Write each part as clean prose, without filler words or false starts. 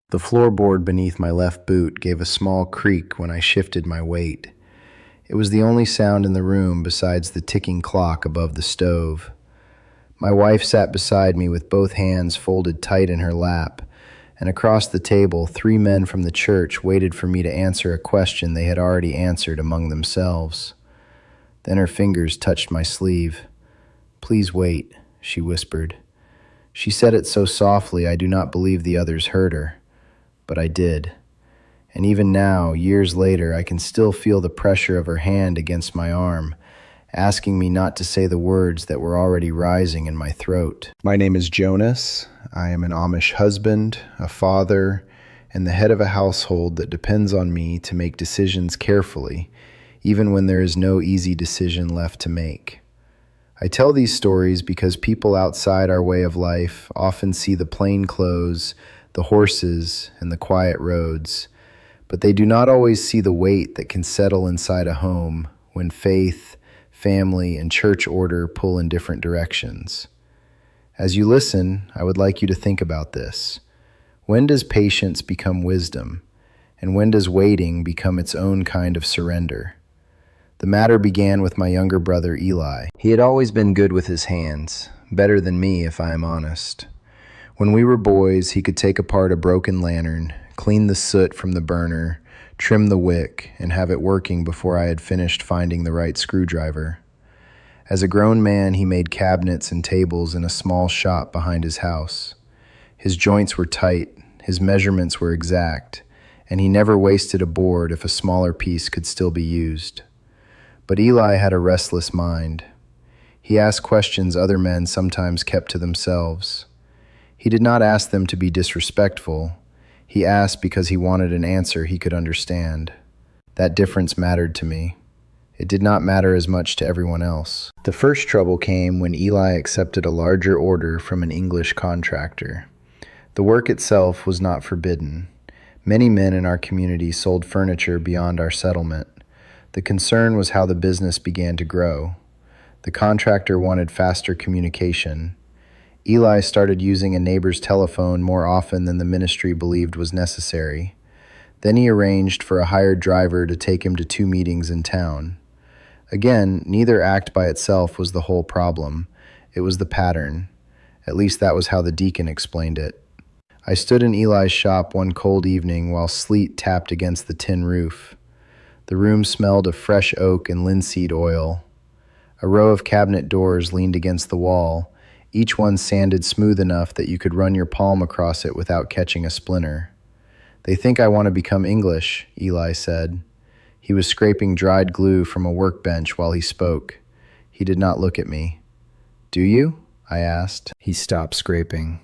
The floorboard beneath my left boot gave a small creak when I shifted my weight. It was the only sound in the room besides the ticking clock above the stove. My wife sat beside me with both hands folded tight in her lap, and across the table, 3 men from the church waited for me to answer a question they had already answered among themselves. Then her fingers touched my sleeve. "Please wait," she whispered. She said it so softly I do not believe the others heard her. But I did. And even now, years later, I can still feel the pressure of her hand against my arm, asking me not to say the words that were already rising in my throat. My name is Jonas. I am an Amish husband, a father, and the head of a household that depends on me to make decisions carefully, even when there is no easy decision left to make. I tell these stories because people outside our way of life often see the plain clothes, the horses, and the quiet roads, but they do not always see the weight that can settle inside a home when faith, family, and church order pull in different directions. As you listen, I would like you to think about this. When does patience become wisdom, and when does waiting become its own kind of surrender? The matter began with my younger brother, Eli. He had always been good with his hands, better than me if I am honest. When we were boys, he could take apart a broken lantern, clean the soot from the burner, trim the wick, and have it working before I had finished finding the right screwdriver. As a grown man, he made cabinets and tables in a small shop behind his house. His joints were tight, his measurements were exact, and he never wasted a board if a smaller piece could still be used. But Eli had a restless mind. He asked questions other men sometimes kept to themselves. He did not ask them to be disrespectful. He asked because he wanted an answer he could understand. That difference mattered to me. It did not matter as much to everyone else. The first trouble came when Eli accepted a larger order from an English contractor. The work itself was not forbidden. Many men in our community sold furniture beyond our settlement. The concern was how the business began to grow. The contractor wanted faster communication. Eli started using a neighbor's telephone more often than the ministry believed was necessary. Then he arranged for a hired driver to take him to 2 meetings in town. Again, neither act by itself was the whole problem. It was the pattern. At least that was how the deacon explained it. I stood in Eli's shop one cold evening while sleet tapped against the tin roof. The room smelled of fresh oak and linseed oil. A row of cabinet doors leaned against the wall, each one sanded smooth enough that you could run your palm across it without catching a splinter. "They think I want to become English," Eli said. He was scraping dried glue from a workbench while he spoke. He did not look at me. "Do you?" I asked. He stopped scraping.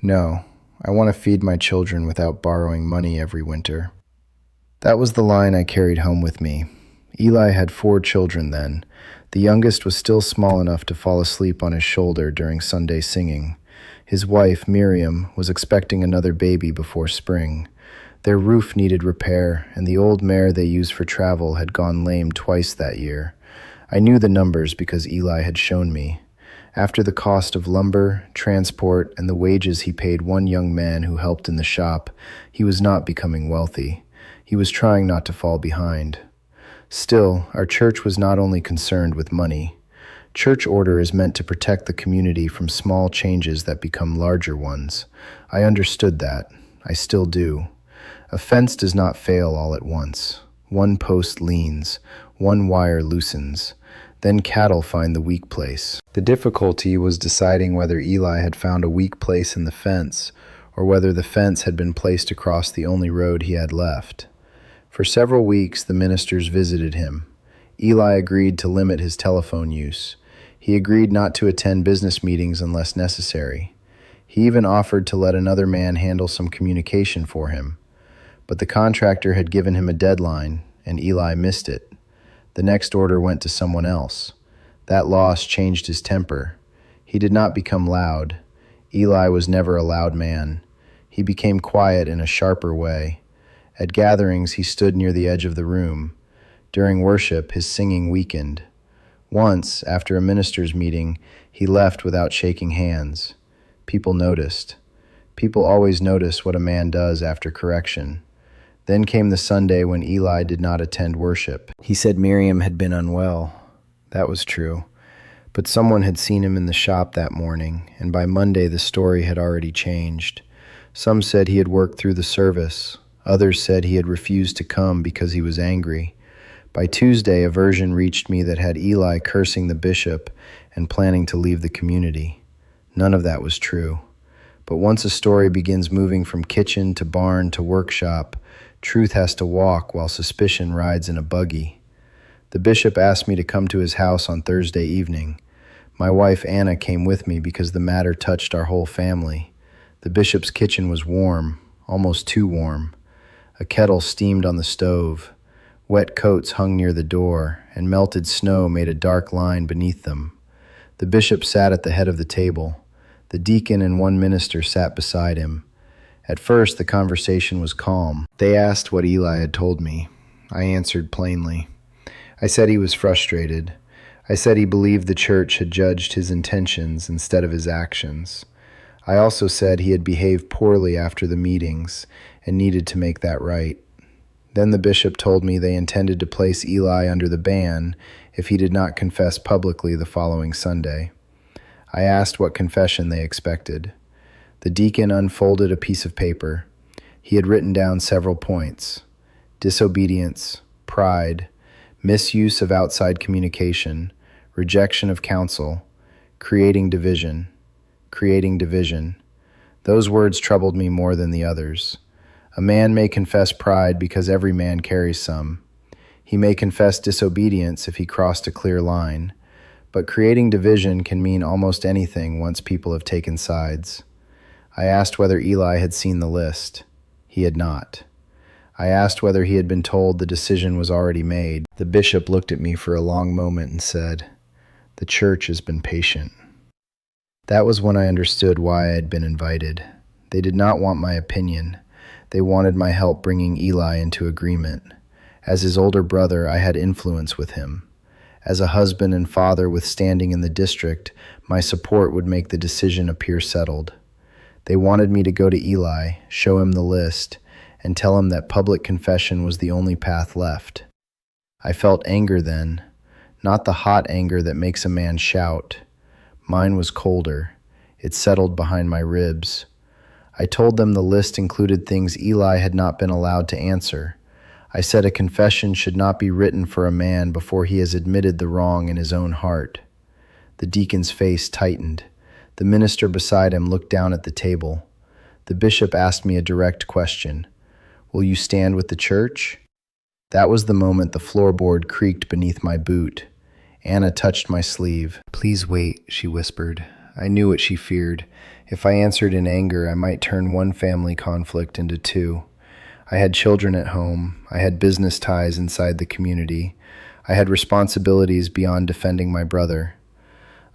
"No, I want to feed my children without borrowing money every winter." That was the line I carried home with me. Eli had 4 children then. The youngest was still small enough to fall asleep on his shoulder during Sunday singing. His wife, Miriam, was expecting another baby before spring. Their roof needed repair, and the old mare they used for travel had gone lame twice that year. I knew the numbers because Eli had shown me. After the cost of lumber, transport, and the wages he paid one young man who helped in the shop, he was not becoming wealthy. He was trying not to fall behind. Still, our church was not only concerned with money. Church order is meant to protect the community from small changes that become larger ones. I understood that. I still do. A fence does not fail all at once. One post leans, one wire loosens. Then cattle find the weak place. The difficulty was deciding whether Eli had found a weak place in the fence, or whether the fence had been placed across the only road he had left. For several weeks, the ministers visited him. Eli agreed to limit his telephone use. He agreed not to attend business meetings unless necessary. He even offered to let another man handle some communication for him. But the contractor had given him a deadline, and Eli missed it. The next order went to someone else. That loss changed his temper. He did not become loud. Eli was never a loud man. He became quiet in a sharper way. At gatherings, he stood near the edge of the room. During worship, his singing weakened. Once, after a minister's meeting, he left without shaking hands. People noticed. People always notice what a man does after correction. Then came the Sunday when Eli did not attend worship. He said Miriam had been unwell. That was true. But someone had seen him in the shop that morning, and by Monday the story had already changed. Some said he had worked through the service. Others said he had refused to come because he was angry. By Tuesday, a version reached me that had Eli cursing the bishop and planning to leave the community. None of that was true. But once a story begins moving from kitchen to barn to workshop, truth has to walk while suspicion rides in a buggy. The bishop asked me to come to his house on Thursday evening. My wife Anna came with me because the matter touched our whole family. The bishop's kitchen was warm, almost too warm. A kettle steamed on the stove. Wet coats hung near the door, and melted snow made a dark line beneath them. The bishop sat at the head of the table. The deacon and one minister sat beside him. At first, the conversation was calm. They asked what Eli had told me. I answered plainly. I said he was frustrated. I said he believed the church had judged his intentions instead of his actions. I also said he had behaved poorly after the meetings and needed to make that right. Then the bishop told me they intended to place Eli under the ban if he did not confess publicly the following Sunday. I asked what confession they expected. The deacon unfolded a piece of paper. He had written down several points: disobedience, pride, misuse of outside communication, rejection of counsel, creating division. Those words troubled me more than the others. A man may confess pride because every man carries some. He may confess disobedience if he crossed a clear line. But creating division can mean almost anything once people have taken sides. I asked whether Eli had seen the list. He had not. I asked whether he had been told the decision was already made. The bishop looked at me for a long moment and said, "The church has been patient." That was when I understood why I had been invited. They did not want my opinion. They wanted my help bringing Eli into agreement. As his older brother, I had influence with him. As a husband and father with standing in the district, my support would make the decision appear settled. They wanted me to go to Eli, show him the list, and tell him that public confession was the only path left. I felt anger then, not the hot anger that makes a man shout. Mine was colder. It settled behind my ribs. I told them the list included things Eli had not been allowed to answer. I said a confession should not be written for a man before he has admitted the wrong in his own heart. The deacon's face tightened. The minister beside him looked down at the table. The bishop asked me a direct question. "Will you stand with the church?" That was the moment the floorboard creaked beneath my boot. Anna touched my sleeve. "Please wait," she whispered. I knew what she feared. If I answered in anger, I might turn one family conflict into two. I had children at home. I had business ties inside the community. I had responsibilities beyond defending my brother.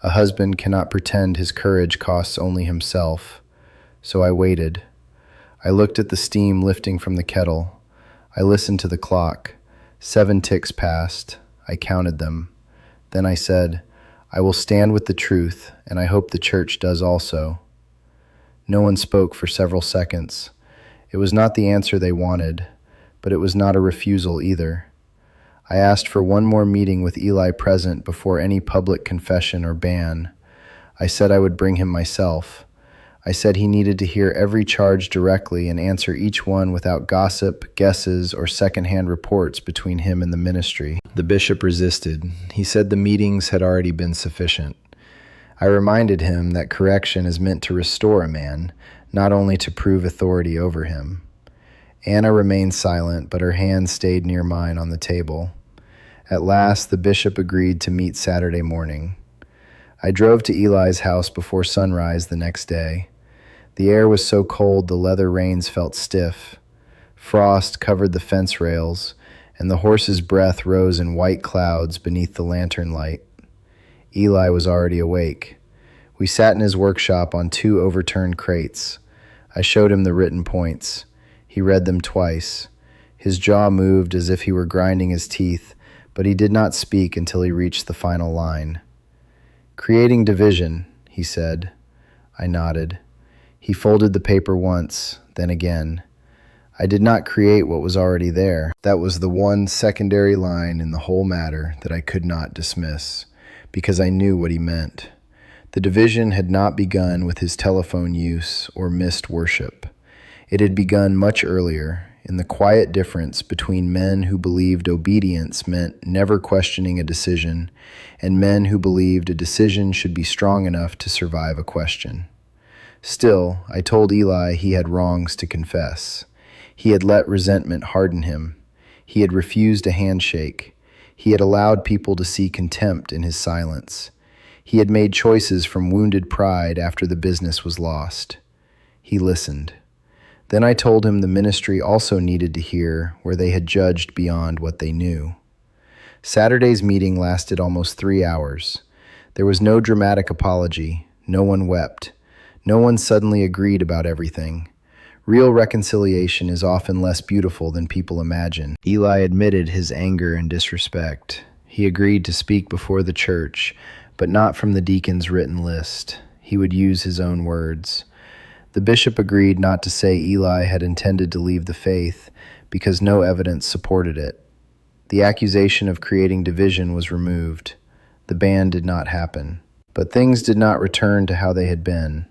A husband cannot pretend his courage costs only himself. So I waited. I looked at the steam lifting from the kettle. I listened to the clock. 7 ticks passed. I counted them. Then I said, "I will stand with the truth, and I hope the church does also." No one spoke for several seconds. It was not the answer they wanted, but it was not a refusal either. I asked for one more meeting with Eli present before any public confession or ban. I said I would bring him myself. I said he needed to hear every charge directly and answer each one without gossip, guesses, or secondhand reports between him and the ministry. The bishop resisted. He said the meetings had already been sufficient. I reminded him that correction is meant to restore a man, not only to prove authority over him. Anna remained silent, but her hand stayed near mine on the table. At last, the bishop agreed to meet Saturday morning. I drove to Eli's house before sunrise the next day. The air was so cold the leather reins felt stiff. Frost covered the fence rails, and the horse's breath rose in white clouds beneath the lantern light. Eli was already awake. We sat in his workshop on 2 overturned crates. I showed him the written points. He read them twice. His jaw moved as if he were grinding his teeth, but he did not speak until he reached the final line. "Creating division," he said. I nodded. He folded the paper once, then again. I did not create what was already there. That was the one secondary line in the whole matter that I could not dismiss, because I knew what he meant. The division had not begun with his telephone use or missed worship. It had begun much earlier, in the quiet difference between men who believed obedience meant never questioning a decision, and men who believed a decision should be strong enough to survive a question. Still, I told Eli he had wrongs to confess. He had let resentment harden him. He had refused a handshake. He had allowed people to see contempt in his silence. He had made choices from wounded pride after the business was lost. He listened. Then I told him the ministry also needed to hear where they had judged beyond what they knew. Saturday's meeting lasted almost 3 hours. There was no dramatic apology. No one wept. No one suddenly agreed about everything. Real reconciliation is often less beautiful than people imagine. Eli admitted his anger and disrespect. He agreed to speak before the church, but not from the deacon's written list. He would use his own words. The bishop agreed not to say Eli had intended to leave the faith because no evidence supported it. The accusation of creating division was removed. The ban did not happen. But things did not return to how they had been.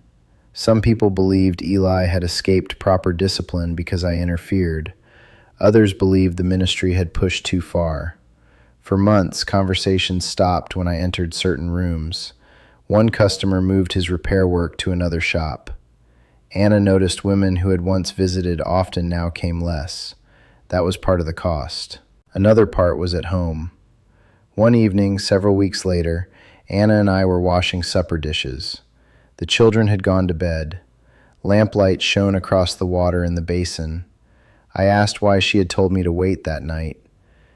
Some people believed Eli had escaped proper discipline because I interfered. Others believed the ministry had pushed too far. For months, conversations stopped when I entered certain rooms. One customer moved his repair work to another shop. Anna noticed women who had once visited often now came less. That was part of the cost. Another part was at home. One evening, several weeks later, Anna and I were washing supper dishes. The children had gone to bed. Lamplight shone across the water in the basin. I asked why she had told me to wait that night.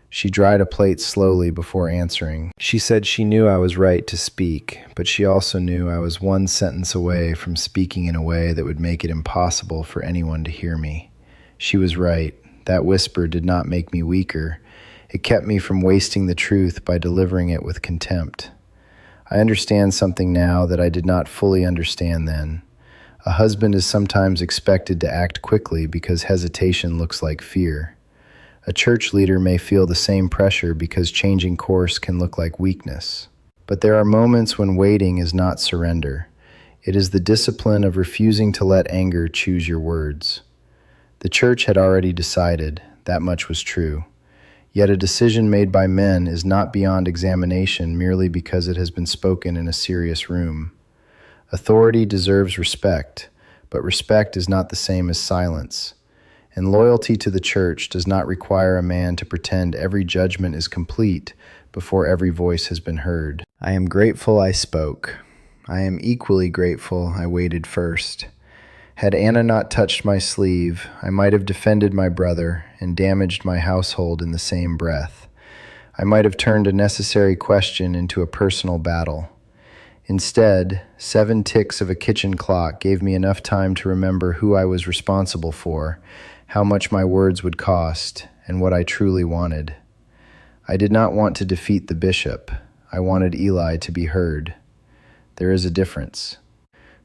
She dried a plate slowly before answering. She said she knew I was right to speak, but she also knew I was one sentence away from speaking in a way that would make it impossible for anyone to hear me. She was right. That whisper did not make me weaker. It kept me from wasting the truth by delivering it with contempt. I understand something now that I did not fully understand then. A husband is sometimes expected to act quickly because hesitation looks like fear. A church leader may feel the same pressure because changing course can look like weakness. But there are moments when waiting is not surrender. It is the discipline of refusing to let anger choose your words. The church had already decided, that much was true. Yet a decision made by men is not beyond examination merely because it has been spoken in a serious room. Authority deserves respect, but respect is not the same as silence. And loyalty to the church does not require a man to pretend every judgment is complete before every voice has been heard. I am grateful I spoke. I am equally grateful I waited first. Had Anna not touched my sleeve, I might have defended my brother and damaged my household in the same breath. I might have turned a necessary question into a personal battle. Instead, 7 ticks of a kitchen clock gave me enough time to remember who I was responsible for, how much my words would cost, and what I truly wanted. I did not want to defeat the bishop. I wanted Eli to be heard. There is a difference.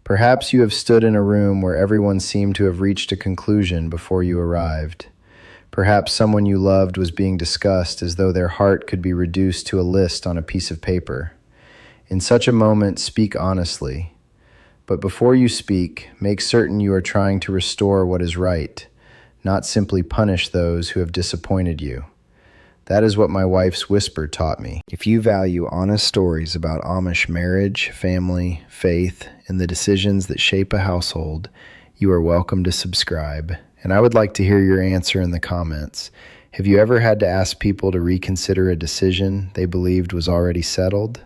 Perhaps you have stood in a room where everyone seemed to have reached a conclusion before you arrived. Perhaps someone you loved was being discussed as though their heart could be reduced to a list on a piece of paper. In such a moment, speak honestly. But before you speak, make certain you are trying to restore what is right, not simply punish those who have disappointed you. That is what my wife's whisper taught me. If you value honest stories about Amish marriage, family, faith, and the decisions that shape a household, you are welcome to subscribe. And I would like to hear your answer in the comments. Have you ever had to ask people to reconsider a decision they believed was already settled?